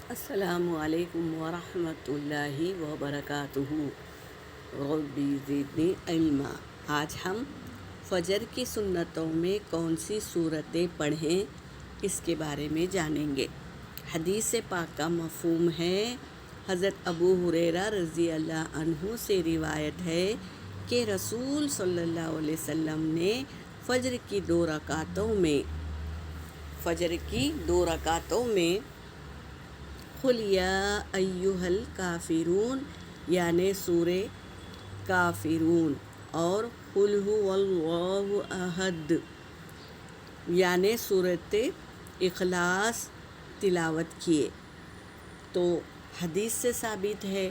السلام علیکم ورحمۃ اللہ وبرکاتہ۔ ربی زدنی علما۔ آج ہم فجر کی سنتوں میں کون سی صورتیں پڑھیں اس کے بارے میں جانیں گے۔ حدیث پاک کا مفہوم ہے، حضرت ابو ہریرہ رضی اللہ عنہ سے روایت ہے کہ رسول صلی اللہ علیہ وسلم نے فجر کی دو رکعتوں میں قل یا ایھا الکافرون یعنی سورہ کافرون اور قل ھو اللہ احد یعنی سورۃ اخلاص تلاوت کیے۔ تو حدیث سے ثابت ہے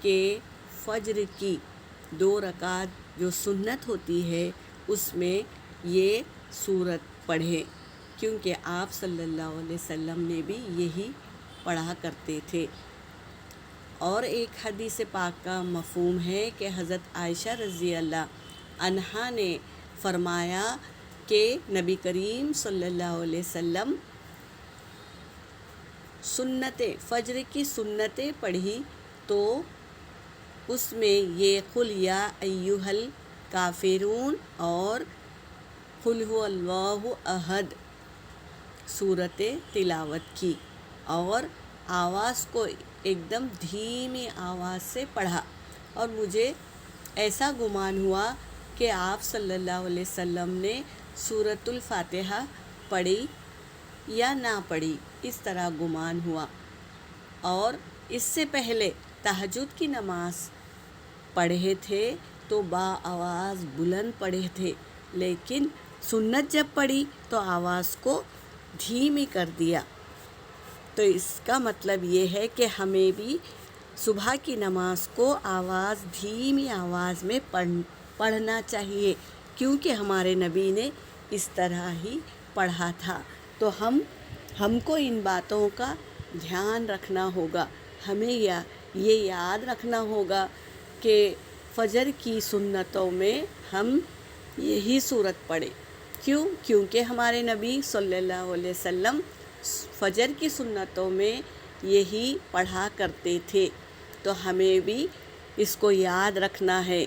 کہ فجر کی 2 رکعت جو سنت ہوتی ہے اس میں یہ سورت پڑھیں، کیونکہ آپ صلی اللہ علیہ وسلم نے بھی یہی پڑھا کرتے تھے۔ اور ایک حدیث پاک کا مفہوم ہے کہ حضرت عائشہ رضی اللہ عنہا نے فرمایا کہ نبی کریم صلی اللہ علیہ وسلم فجر کی سنتیں پڑھی تو اس میں یہ قل یا ایھا الکافرون اور قل ھو اللہ احد سورتیں تلاوت کی، اور آواز کو ایک دم دھیمی آواز سے پڑھا، اور مجھے ایسا گمان ہوا کہ آپ صلی اللہ علیہ وسلم نے سورۃ الفاتحہ پڑھی یا نہ پڑھی، اس طرح گمان ہوا۔ اور اس سے پہلے تہجد کی نماز پڑھے تھے تو آواز بلند پڑھے تھے، لیکن سنت جب پڑھی تو آواز کو دھیمی کر دیا۔ تو اس کا مطلب یہ ہے کہ ہمیں بھی صبح کی نماز کو دھیمی آواز میں پڑھنا چاہیے، کیونکہ ہمارے نبی نے اس طرح ہی پڑھا تھا۔ تو ہم کو ان باتوں کا دھیان رکھنا ہوگا، ہمیں یہ یاد رکھنا ہوگا کہ فجر کی سنتوں میں ہم یہی صورت پڑھیں۔ کیونکہ ہمارے نبی صلی اللہ علیہ وسلم فجر کی سنتوں میں یہی پڑھا کرتے تھے، تو ہمیں بھی اس کو یاد رکھنا ہے۔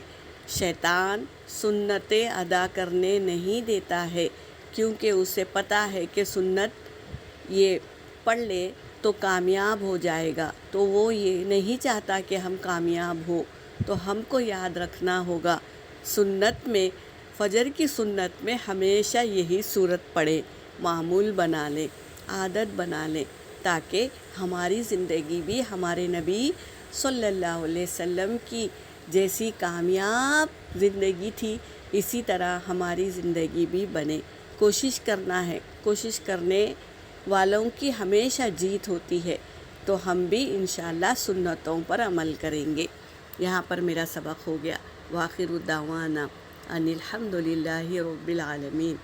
شیطان سنتیں ادا کرنے نہیں دیتا ہے، کیونکہ اسے پتہ ہے کہ سنت یہ پڑھ لے تو کامیاب ہو جائے گا، تو وہ یہ نہیں چاہتا کہ ہم کامیاب ہو۔ تو ہم کو یاد رکھنا ہوگا، فجر کی سنت میں ہمیشہ یہی صورت پڑھیں، معمول بنا لیں، عادت بنا لیں، تاکہ ہماری زندگی بھی ہمارے نبی صلی اللہ علیہ وسلم کی جیسی کامیاب زندگی تھی اسی طرح ہماری زندگی بھی بنے۔ کوشش کرنا ہے، کوشش کرنے والوں کی ہمیشہ جیت ہوتی ہے، تو ہم بھی انشاءاللہ سنتوں پر عمل کریں گے۔ یہاں پر میرا سبق ہو گیا۔ وآخر دعوانا ان الحمد للہ رب العالمین۔